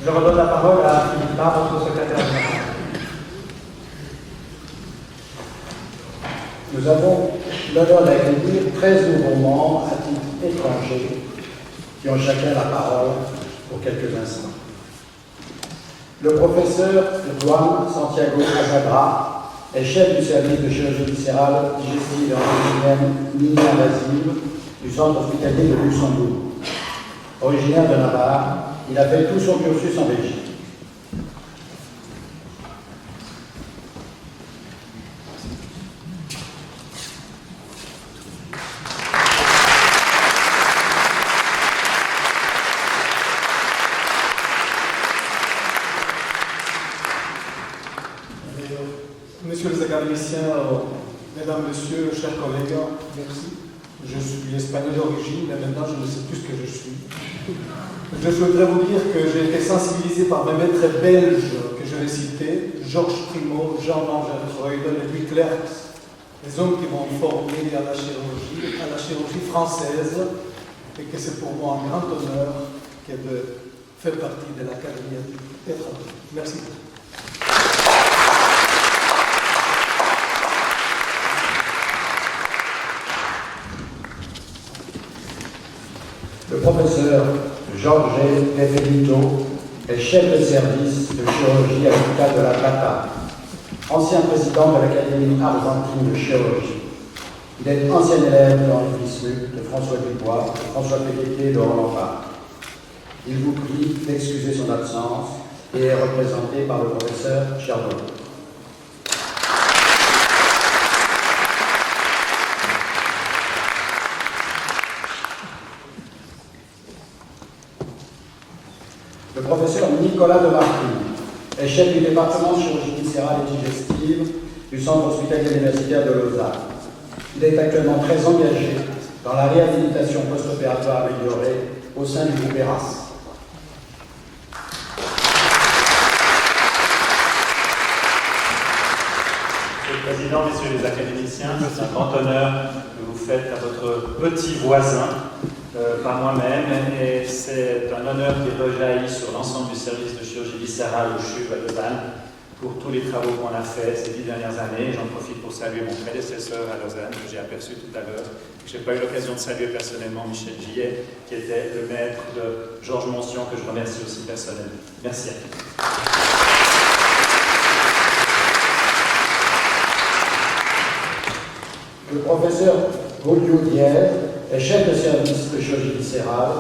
Je redonne la parole à Philippe Barre, notre secrétaire général. Nous avons l'honneur d'accueillir 13 nouveaux membres à titre étranger qui ont chacun la parole pour quelques instants. Le professeur Juan Santiago Azabra est chef du service de chirurgie viscérale, digestive et endocrinien mini-invasive du centre hospitalier de Luxembourg. Originaire de Navarre, il a fait tout son cursus en Belgique. Messieurs les académiciens, mesdames, messieurs, chers collègues, merci. Je suis espagnol d'origine, mais maintenant je ne sais plus ce que je suis. Je souhaiterais vous dire que j'ai été sensibilisé par mes maîtres belges que je vais citer, Georges Primo, Jean Langerfreud, Louis Clercq, les hommes qui m'ont formé à la chirurgie française, et que c'est pour moi un grand honneur de faire partie de l'Académie étrangère. Merci. Le professeur Jorge Revelito est chef de service de chirurgie à l'hôpital de La Plata, ancien président de l'Académie argentine de chirurgie. Il est ancien élève d'Henri Bismuth, de François Dubois, de François Péguetier et de Roland Park. Il vous prie d'excuser son absence et est représenté par le professeur Chardon. Le professeur Nicolas de Martine est chef du département de chirurgie viscérale et digestive du centre hospitalier universitaire de Lausanne. Il est actuellement très engagé dans la réhabilitation post-opératoire améliorée au sein du groupe ERAS. Monsieur le Président, messieurs les académiciens, c'est un grand honneur que vous faites à votre petit voisin, par moi-même, et c'est un honneur qui rejaillit sur l'ensemble du service de chirurgie viscérale au CHUV à Lausanne pour tous les travaux qu'on a faits ces 10 dernières années. J'en profite pour saluer mon prédécesseur à Lausanne, que j'ai aperçu tout à l'heure. Je n'ai pas eu l'occasion de saluer personnellement Michel Gillet, qui était le maître de Georges Moncion, que je remercie aussi personnellement. Merci à tous. Le professeur Julio Diez est chef de service de chirurgie viscérale,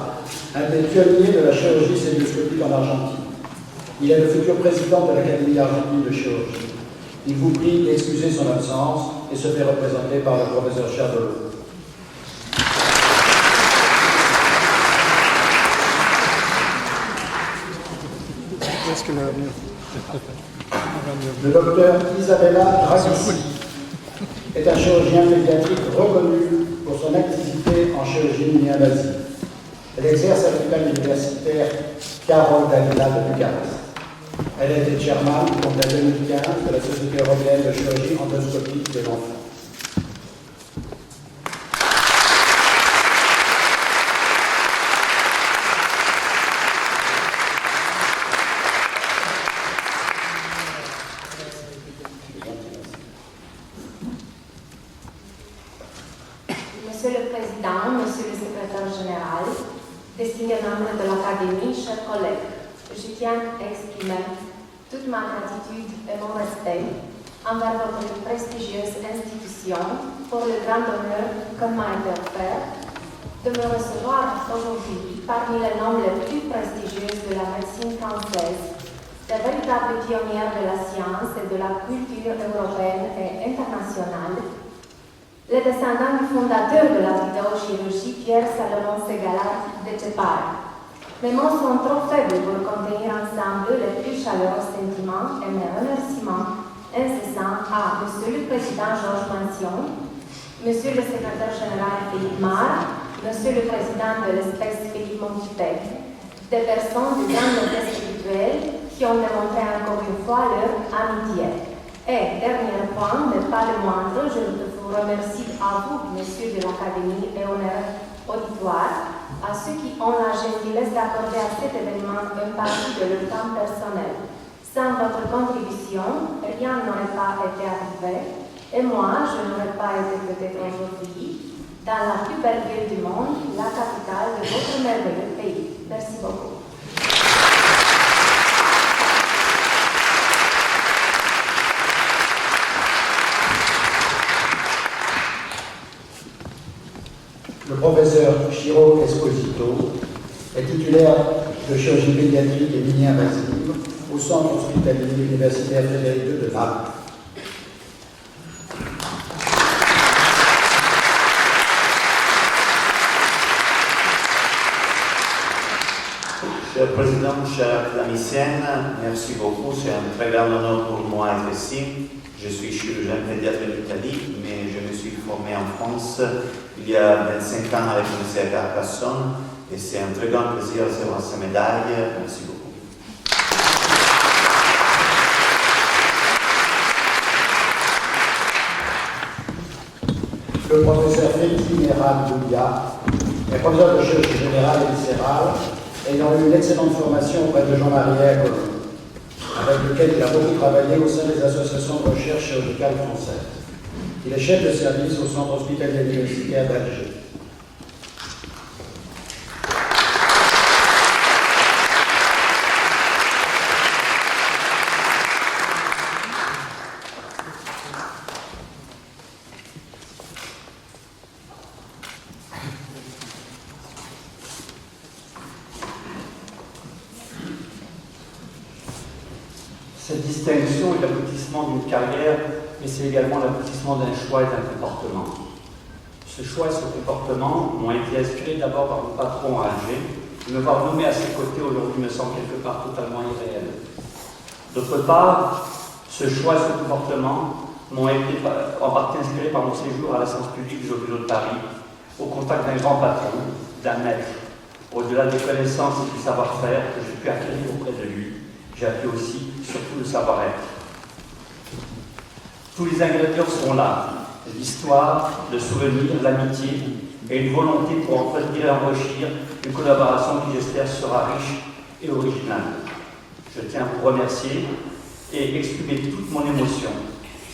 un des pionniers de la chirurgie célioscopique en Argentine. Il est le futur président de l'Académie argentine de chirurgie. Il vous prie d'excuser son absence et se fait représenter par le professeur Chardolo. Le docteur Isabella Draghi est un chirurgien pédiatrique reconnu pour son activité en chirurgie mini-invasive. Elle exerce à l'hôpital universitaire Carol Davila de Bucarest. Elle a été chairman depuis 2015 de la Société européenne de chirurgie endoscopique de l'enfant. Monsieur le Président, Monsieur le Secrétaire Général, distingués membres de l'Académie, chers collègues, je tiens à exprimer toute ma gratitude et mon respect envers votre prestigieuse institution pour le grand honneur que m'a été offert de me recevoir aujourd'hui parmi les noms les plus prestigieux de la médecine française, des véritables pionnières de la science et de la culture européenne et internationale, les descendants du fondateur de la vidéochirurgie, Pierre Salomon Segala de Tepar. Mes mots sont trop faibles pour contenir ensemble les plus chaleureux sentiments et mes remerciements incessants à Monsieur le Président Georges Moncion, Monsieur le Secrétaire Général Philippe Marre, Monsieur le Président de l'espèce Philippe Montipec, des personnes de grande noblesse spirituelle qui ont démontré encore une fois leur amitié. Et, dernier point, mais pas le moindre, je vous remercie à vous, messieurs de l'Académie et honneur auditoire, à ceux qui ont la gentillesse d'accorder à cet événement une partie de leur temps personnel. Sans votre contribution, rien n'aurait pas été arrivé, et moi, je n'aurais pas été peut-être aujourd'hui dans la plus belle ville du monde, la capitale de votre merveilleux pays. Merci beaucoup. Le professeur Shiro Esposito est titulaire de chirurgie pédiatrique et mini-invasive au Centre hospitalier universitaire Frédéric II de Naples. Cher Président, chère clinicienne, merci beaucoup. C'est un très grand honneur pour moi d'être ici. Je suis chirurgien pédiatre en Italie, mais je me suis formé en France il y a 25 ans avec l'Université de Carcassonne et c'est un très grand plaisir de recevoir ces médailles. Merci beaucoup. Le professeur Félix Mineral Doulia est professeur de chirurgie générale et viscérale, ayant eu une excellente formation auprès de Jean-Marie Ayre, avec lequel il a beaucoup travaillé au sein des associations de recherche chirurgicale françaises. Il est chef de service au Centre hospitalier universitaire d'Alger. Cette distinction est l'aboutissement d'une carrière, mais c'est également l'aboutissement d'un choix et d'un comportement. Ce choix et ce comportement m'ont été inspirés d'abord par mon patron à Alger, et me voir nommé à ses côtés aujourd'hui me semble quelque part totalement irréel. D'autre part, ce choix et ce comportement m'ont été en partie inspirés par mon séjour à la science publique des hôpitaux de Paris, au contact d'un grand patron, d'un maître. Au-delà des connaissances et du savoir-faire que j'ai pu acquérir auprès de lui, j'ai appris aussi, surtout, le savoir-être. Tous les ingrédients sont là. L'histoire, le souvenir, l'amitié et une volonté pour entretenir et enrichir une collaboration qui, j'espère, sera riche et originale. Je tiens à vous remercier et exprimer toute mon émotion.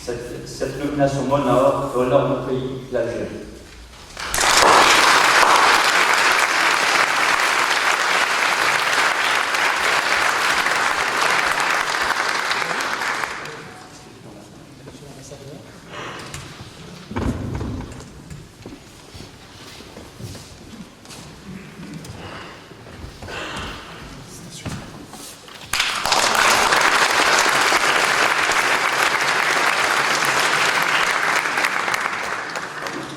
Cette nomination m'honore et honore mon pays, l'Algérie.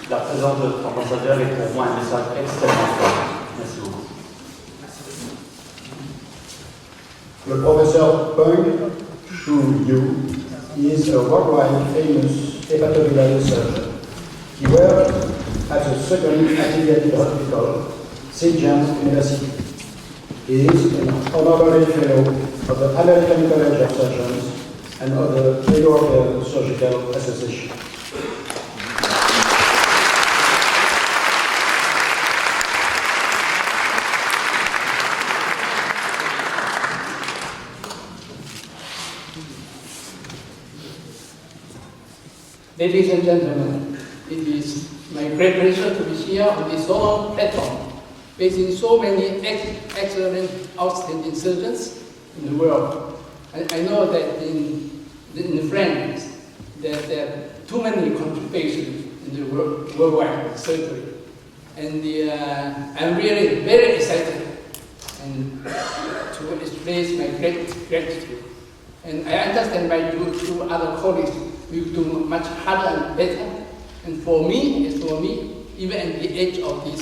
La présence de l'ambassadeur est pour moi un message extrêmement fort. Merci beaucoup. Le professeur Peng Shu Yu is a worldwide famous hepatobiliary surgeon. He worked at the second affiliated hospital, St. John's University. He is an honorary fellow of the American College of Surgeons and of the European Surgical Association. Ladies and gentlemen, it is my great pleasure to be here on this solemn platform, facing so many excellent, outstanding surgeons in the world. I know that in France, there are too many contributions in the worldwide surgery. And I'm really very excited and to express my gratitude. And I understand my two other colleagues will do much harder and better. And for me, even at the age of this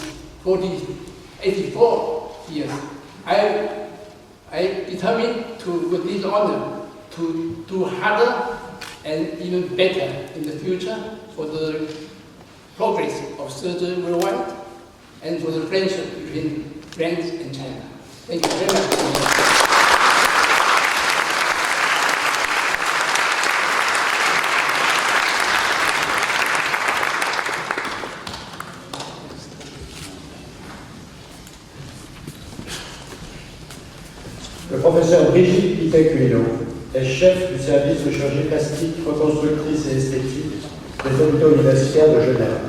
84 years, I determined to, with this honor, to do harder and even better in the future for the progress of surgery worldwide and for the friendship between France and China. Thank you very much. Le professeur Brigitte Pité-Cuino est chef du service de chirurgie plastique, reconstructrice et esthétique des hôpitaux universitaires de Genève.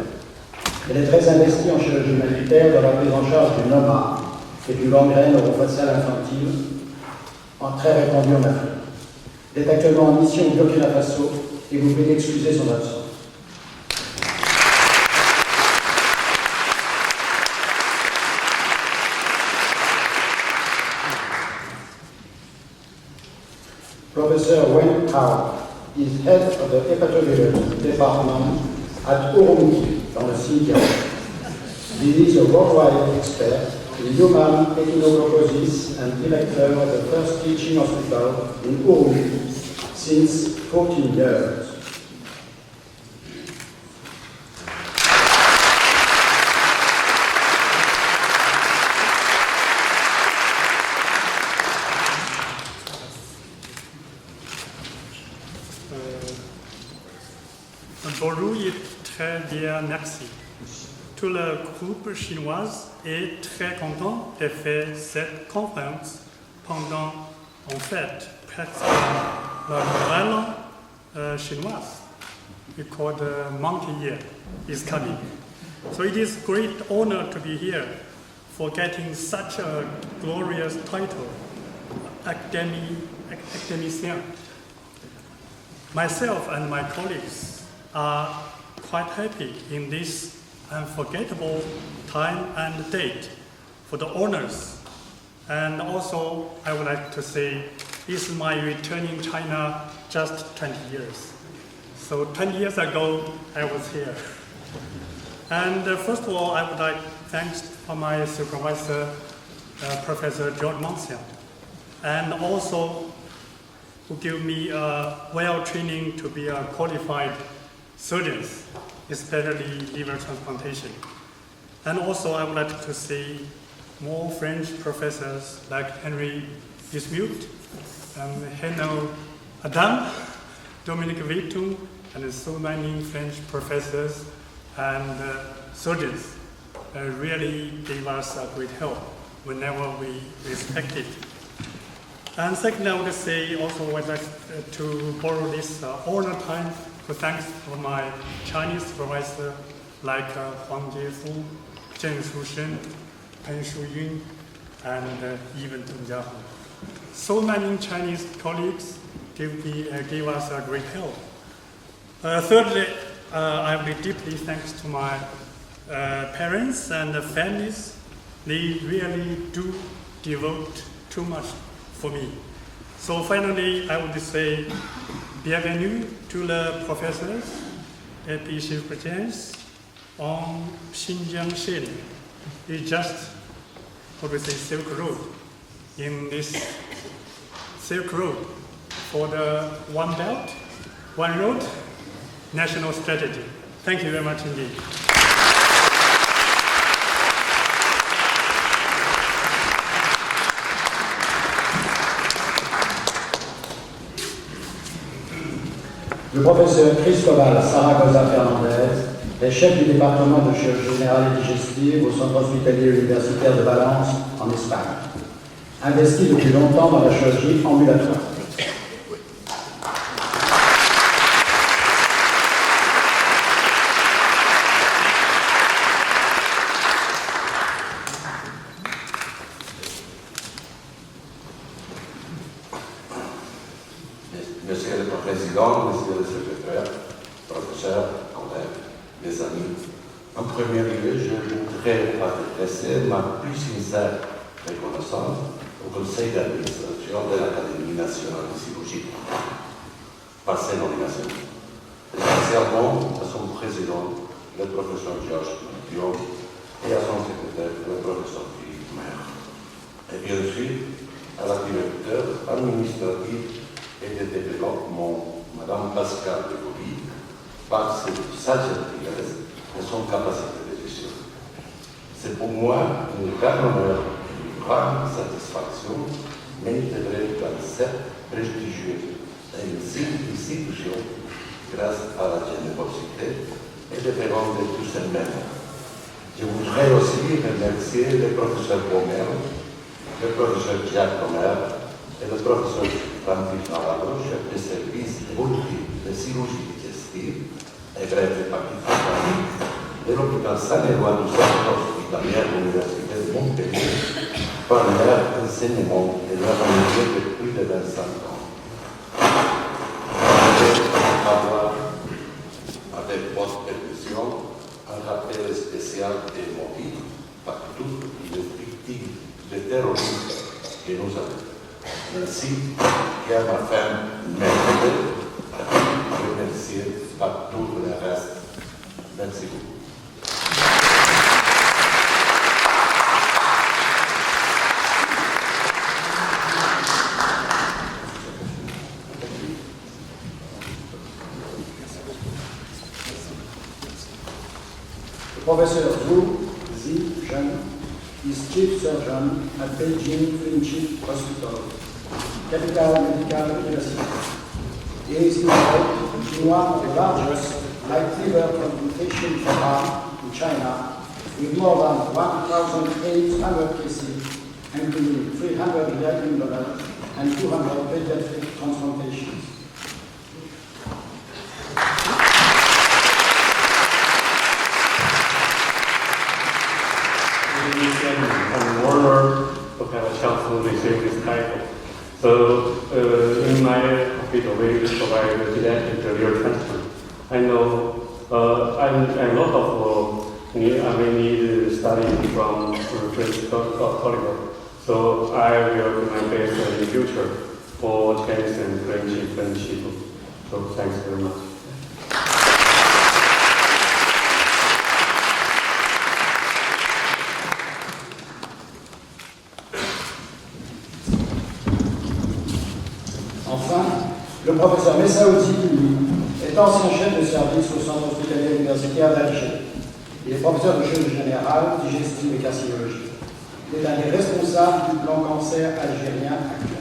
Elle est très investie en chirurgie humanitaire dans la prise en charge du NOMA, qui est une gangrène orofaciale infantile très répandue en Afrique. Elle est actuellement en mission au Burkina Faso et vous pouvez excuser son absence. Professor Wen Hao is head of the hepatology department at Urumqi, dans le Xinjiang. He is a worldwide expert in human echinoglockosis and director of the first teaching hospital in Urumqi since 14 years. Bonjour et très bien, merci. Tout le groupe chinois est très content de faire cette conférence pendant, en fait, presque la Noël chinoise, because the monkey year is coming. So it is great honor to be here for getting such a glorious title, academician. Myself and my colleagues are quite happy in this unforgettable time and date for the honors. And also, I would like to say, this is my return in China just 20 years. So 20 years ago, I was here. And first of all, I would like to thank for my supervisor, Professor George Monsian, and also who give me a well training to be a qualified surgeons, especially liver transplantation. And also I would like to see more French professors like Henry Dismute, Henno Adam, Dominique Vitung, and so many French professors and surgeons really gave us a great help whenever we respect it. And second, I would say also would like to borrow this honor time to thank for my Chinese supervisor like Huang Jiefu, Zheng Shushen, Pen Shuyun, and even Deng Jiahu. So many Chinese colleagues gave us a great help. Thirdly, I will deeply thanks to my parents and families. They really do devote too much for me. So finally, I would say, bienvenue to the professors et puis chers présents on Xinjiang Shen. It's just, how to say, Silk Road. In this Silk Road, for the One Belt, One Road national strategy. Thank you very much indeed. Le professeur Cristobal Zaragoza Fernandez est chef du département de chirurgie générale et digestive au centre hospitalier universitaire de Valence, en Espagne. Investi depuis longtemps dans la chirurgie ambulatoire. Monsieur le Président, Monsieur le Secrétaire, professeur, collègues, mes amis, en premier lieu, je voudrais adresser ma plus sincère reconnaissance au Conseil d'administration de l'Académie nationale de chirurgie, par ses nominations, spécialement à son président, le professeur Georges Dion, et à son secrétaire, le professeur Philippe Maire, et bien sûr à la directeur administrative et de développement, Madame Pascale de Gaulle, par sa gentillesse et son capacité de gestion. C'est pour moi un grand honneur, une grande satisfaction, m'intégrer dans cette prestigieuse institution grâce à la générosité et le talent de tous ses membres. Je voudrais aussi remercier le professeur Bomer, le professeur Jacques Bomer, et le professeur Francis Navarro, chef de service de chirurgie digestive et greffe hépatite de l'hôpital Saint-Éloi du Centre hospitalier de l'Université de Montpellier, par leur enseignement et leur amitié de plus de 25 ans. Avoir, avec votre permission, un rappel spécial des motifs par toutes les victimes de terrorisme que nous avons. Ainsi qu'à ma femme Mélanie, à qui je remercie par tout le reste. Merci beaucoup. Professor Zhu Zizhen is Chief Surgeon at Beijing Friendship Hospital, Capital Medical University. He is involved in one of the largest light liver transplantation programs in China, with more than 1,800 cases, including 300 million dollars and 200 pediatric transplantations. I'm honored to have a chance to receive this title. So, in my hospital, we provide pediatric liver transplant. I know a lot of we need study from French Oliver. So I will do my best in the future for Chinese and friendship. So thanks very much. Enfin, le professeur Messaoudi, lui, est ancien chef de service au Centre hospitalier universitaire d'Alger. Il est professeur de chirurgie générale, digestive et carciologie. Il est l'un des responsables du plan cancer algérien actuel.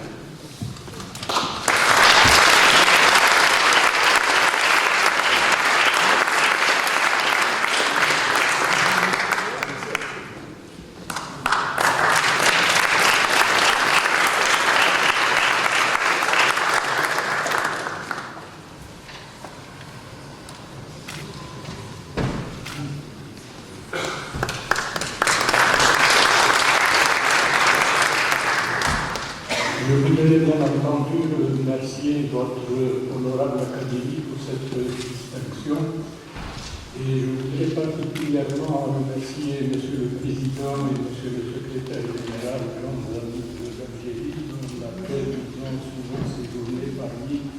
Je voudrais bien entendu remercier votre honorable Académie pour cette distinction et je voudrais particulièrement remercier Monsieur le Président et Monsieur le Secrétaire Général, grands amis de l'Algérie, dans laquelle nous avons souvent séjourné parmi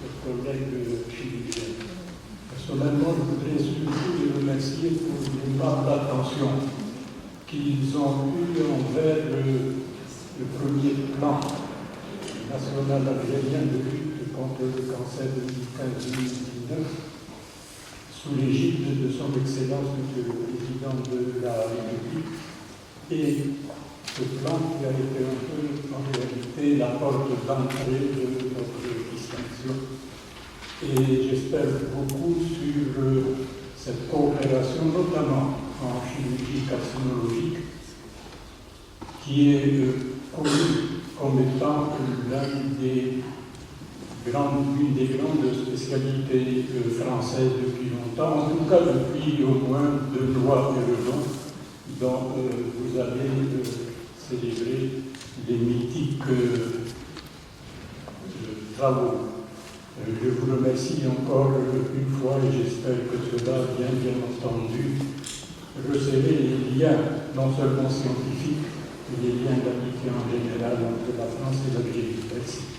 nos collègues chiliens. Personnellement, je voudrais surtout les remercier pour l'aimable attention qu'ils ont eue envers le premier plan national algérien de lutte contre le cancer de 2015-2019 sous l'égide de son Excellence Monsieur le Président de la République, et ce plan qui a été un peu en réalité la porte d'entrée de notre distinction. Et j'espère beaucoup sur cette coopération, notamment en chirurgie carcinologique, qui est connue comme étant une des grandes spécialités françaises depuis longtemps, en tout cas depuis au moins deux lois Perelon, dont vous avez célébré les mythiques travaux. Je vous remercie encore une fois et j'espère que cela vient bien entendu resserrer les liens, non seulement scientifiques, mais les liens d'amitié en général entre la France et l'Algérie. Merci.